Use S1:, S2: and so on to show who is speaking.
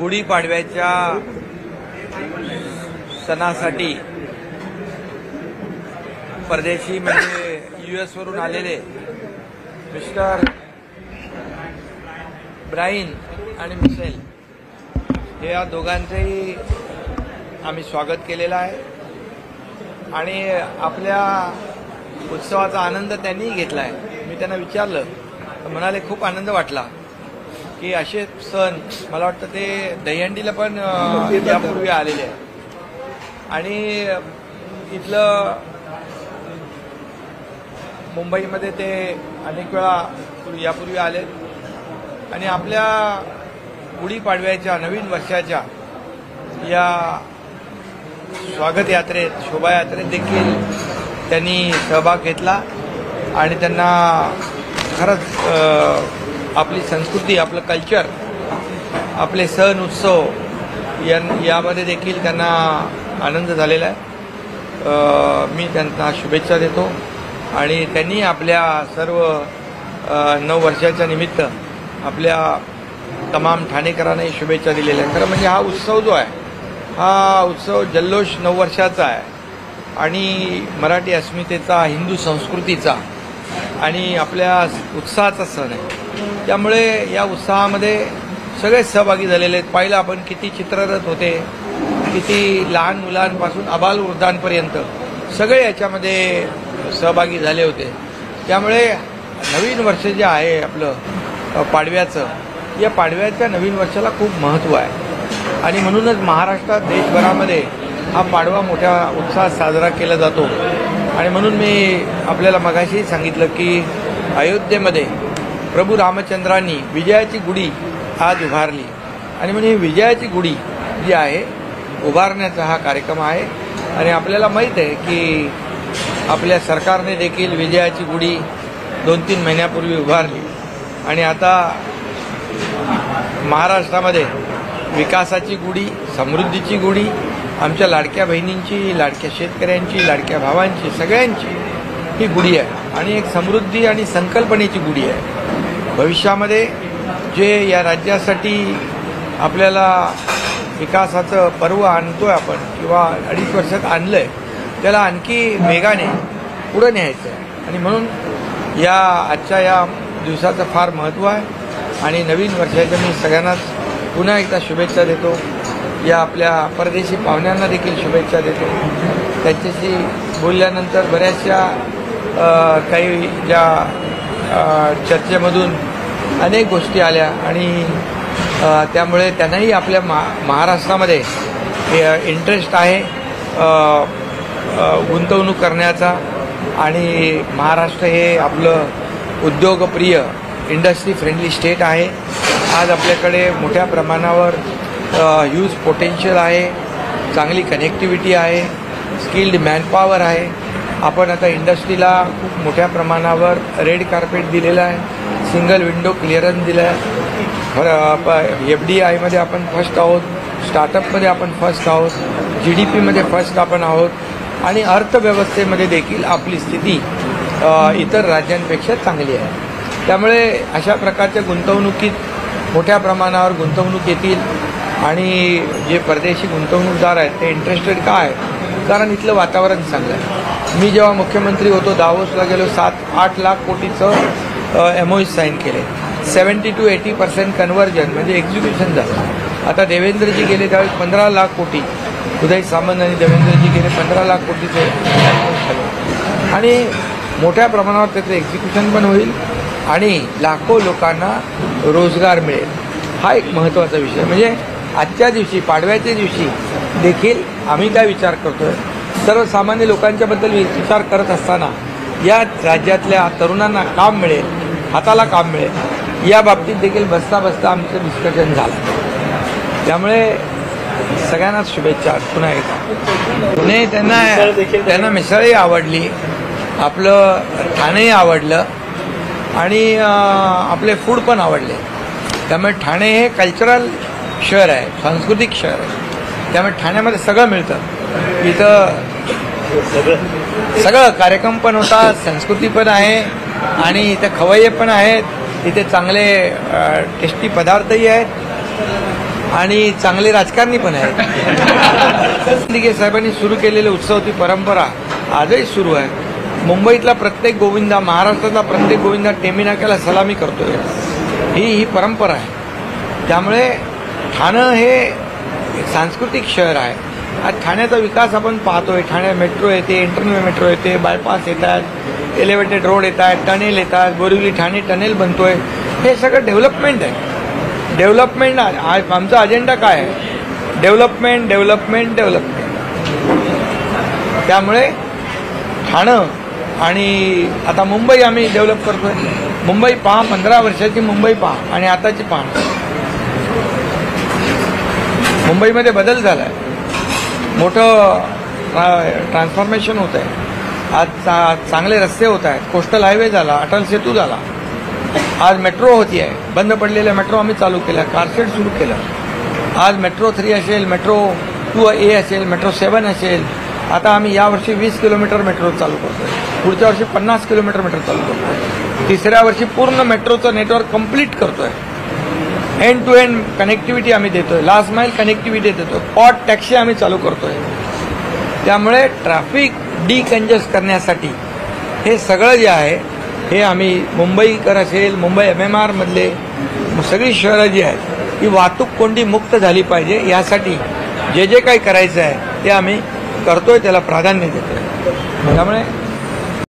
S1: गुढीपाडव्याच्या सणासाठी परदेशी म्हणजे US वरून आलेले मिस्टर ब्राइन आणि मिशेल हे या दोघांचेही आम्ही स्वागत केलेलं आहे आणि आपल्या उत्सवाचा आनंद त्यांनी घेतला आहे। मी त्यांना विचारलं तर म्हणाले खूप आनंद वाटला की असे सण मला वाटतं ते दहीहंडीला पण यापूर्वी आलेले आहे आणि इथलं मुंबईमध्ये ते अनेक वेळा यापूर्वी आले आणि आपल्या गुढीपाडव्याच्या नवीन वर्षाच्या या स्वागत यात्रेत शोभायात्रेत देखील त्यांनी सहभाग घेतला आणि त्यांना खरंच आपली संस्कृती आपलं कल्चर आपले सण उत्सव यामध्ये देखील त्यांना आनंद झालेला आहे। मी त्यांना शुभेच्छा देतो आणि त्यांनी आपल्या सर्व 9 वर्षाच्या निमित्त आपल्या तमाम ठाणेकरांनाही शुभेच्छा दिलेल्या आहेत। खरं म्हणजे हा उत्सव जो आहे हा उत्सव जल्लोष 9 वर्षाचा आहे आणि मराठी अस्मितेचा हिंदू संस्कृतीचा आणि आपल्या उत्साहाचा सण आहे। त्यामुळे या उत्साहामध्ये सगळे सहभागी झालेले आहेत। पाहिलं आपण किती चित्ररथ होते, किती लहान मुलांपासून आबालवृद्धांपर्यंत सगळे याच्यामध्ये सहभागी झाले होते। त्यामुळे नवीन वर्ष जे आहे आपलं पाडव्याचं, या पाडव्याच्या नवीन वर्षाला खूप महत्त्व आहे आणि म्हणूनच महाराष्ट्रात देशभरामध्ये हा पाडवा मोठ्या उत्साहात साजरा केला जातो आणि म्हणून मी आपल्याला मगाशी सांगितलं की अयोध्येमध्ये प्रभू रामचंद्रांनी विजयाची गुढी आज उभारली आणि म्हणजे विजयाची गुढी जी आहे उभारण्याचा हा कार्यक्रम आहे आणि आपल्याला माहीत आहे की आपल्या सरकारने देखील विजयाची गुढी 2-3 महिन्यापूर्वी उभारली आणि आता महाराष्ट्रामध्ये विकासाची गुढी, समृद्धीची गुढी, आमच्या लाडक्या बहिणींची, लाडक्या शेतकऱ्यांची, लाडक्या भावांची, सगळ्यांची ही गुढी आहे आणि एक समृद्धी आणि संकल्पनेची गुढी आहे। भविष्यामध्ये जे या राज्यासाठी आपल्याला विकासाचं पर्व आणतोय आपण किंवा 2.5 वर्षात आणलंय त्याला आणखी वेगाने पुढे न्यायचं आहे आणि म्हणून या आजच्या या दिवसाचं फार महत्त्व आहे आणि नवीन वर्षाच्या मी सगळ्यांनाच पुन्हा एकदा शुभेच्छा देतो। या आपल्या परदेशी पाहुण्यांना देखील शुभेच्छा देतो। त्यांच्याशी बोलल्यानंतर बऱ्याचशा काही ज्या चर्चेमधून अनेक गोष्टी आल्या आणि त्यामुळे त्यांनाही आपल्या महाराष्ट्रामध्ये इंटरेस्ट आहे गुंतवणूक करण्याचा आणि महाराष्ट्र हे आपलं उद्योगप्रिय इंडस्ट्री फ्रेंडली स्टेट आहे। आज आपल्याकडे मोठ्या प्रमाणावर ह्यूज पोटेन्शियल आहे, चांगली कनेक्टिव्हिटी आहे, स्किल्ड मॅनपॉवर आहे। आपण आता इंडस्ट्रीला खूप मोठ्या प्रमाणावर रेड कार्पेट दिलेलं आहे, सिंगल विंडो क्लिअरन्स दिलं आहे। FDIमध्ये आपण फर्स्ट आहोत, स्टार्टअपमध्ये आपण फर्स्ट आहोत, GDPमध्ये फर्स्ट आपण आहोत आणि अर्थव्यवस्थेमध्ये देखील आपली स्थिती इतर राज्यांपेक्षा चांगली आहे। त्यामुळे अशा प्रकारच्या गुंतवणुकीत मोठ्या प्रमाणावर गुंतवणूक येतील आणि जे परदेशी गुंतवणूकदार आहेत ते इंटरेस्टेड का आहे कारण इथलं वातावरण चांगलं आहे। मी जेव्हा मुख्यमंत्री होतो दावोसला गेलो 7-8 लाख कोटीचं MOU साईन केले, 70 to 80% कन्व्हर्जन म्हणजे एक्झिक्युशन झालं। आता देवेंद्रजी गेले त्यावेळी 15 लाख कोटी, उदय सामंत आणि देवेंद्रजी गेले 15 लाख कोटीचे झाले आणि मोठ्या प्रमाणावर त्याचं एक्झिक्युशन पण होईल आणि लाखो लोकांना रोजगार मिळेल। हा एक महत्त्वाचा विषय म्हणजे आजच्या दिवशी पाडव्याच्या दिवशी देखील आम्ही काय विचार करतोय, सर्वसामान्य लोकांच्याबद्दल विचार करत असताना या राज्यातल्या तरुणांना काम मिळेल, हाताला काम मिळेल या बाबतीत देखील बसता बसता आमचं डिस्कशन झालं। त्यामुळे सगळ्यांनाच शुभेच्छा पुन्हा एकदा। पुणे त्यांना मिसळही आवडली, आपलं ठाणेही आवडलं आणि आपले फूड पण आवडले। त्यामुळे ठाणे हे कल्चरल शहर आहे, सांस्कृतिक शहर आहे। त्यामुळे ठाण्यामध्ये सगळं मिळतं। इथं सगळं कार्यक्रम पण होता, संस्कृती पण आहे आणि इथे खवय्ये पण आहेत, इथे चांगले टेस्टी पदार्थही आहेत आणि चांगले राजकारणी पण आहेत. दिघे साहेबांनी सुरू केलेले उत्सव ती परंपरा आजही सुरू आहे. मुंबईतला प्रत्येक गोविंदा, महाराष्ट्रातला प्रत्येक गोविंदा टेमी नाक्याला सलामी करतोय. ही परंपरा आहे. त्यामुळे ठाणं हे एक सांस्कृतिक शहर आहे. आज ठाण्याचा विकास आपण पाहतोय. ठाण्यात मेट्रो येते, इंटरनल मेट्रो येते, बायपास येतात, एलिव्हेटेड रोड येत आहेत, टनेल येतात, बोरिवली ठाणे टनेल बनतोय. हे सगळं डेव्हलपमेंट आहे. डेव्हलपमेंट आमचा अजेंडा काय आहे? Development development development. त्यामुळे ठाणं आणि आता मुंबई आम्ही डेव्हलप करतोय. मुंबई पहा, 15 वर्षाची मुंबई पहा आणि आताची पहा. मुंबईमध्ये बदल झाला आहे. मोठं ट्रान्सफॉर्मेशन होत आहे. आज चांगले रस्ते होत आहेत. कोस्टल हायवे झाला, अटल सेतू झाला. आज मेट्रो होती आहे. बंद पडलेल्या मेट्रो आम्ही चालू केल्या, कारशेड सुरू केलं. आज मेट्रो 3 असेल, मेट्रो 2A असेल, मेट्रो 7 असेल. आता आम्ही यावर्षी 20 किलोमीटर मेट्रो चालू करतोय. पुढच्या वर्षी 50 किलोमीटर मेट्रो चालू करतोय. तिसऱ्या वर्षी पूर्ण मेट्रोचं नेटवर्क कंप्लीट करतोय. एंड टू एंड कनेक्टिव्हिटी आम्ही देतोय. लास्ट माईल कनेक्टिव्हिटी देतोय. पॉट टॅक्सी आम्ही चालू करतोय. त्यामुळे ट्रॅफिक डिकंजेस्ट करण्यासाठी हे सगळं जे आहे हे आम्ही मुंबईकर असेल, मुंबई MMR मधले सगळी शहरं जी आहेत ही वाहतूक कोंडी मुक्त झाली पाहिजे. यासाठी जे काही करायचं आहे ते आम्ही करतोय, त्याला प्राधान्य देतोय. त्यामुळे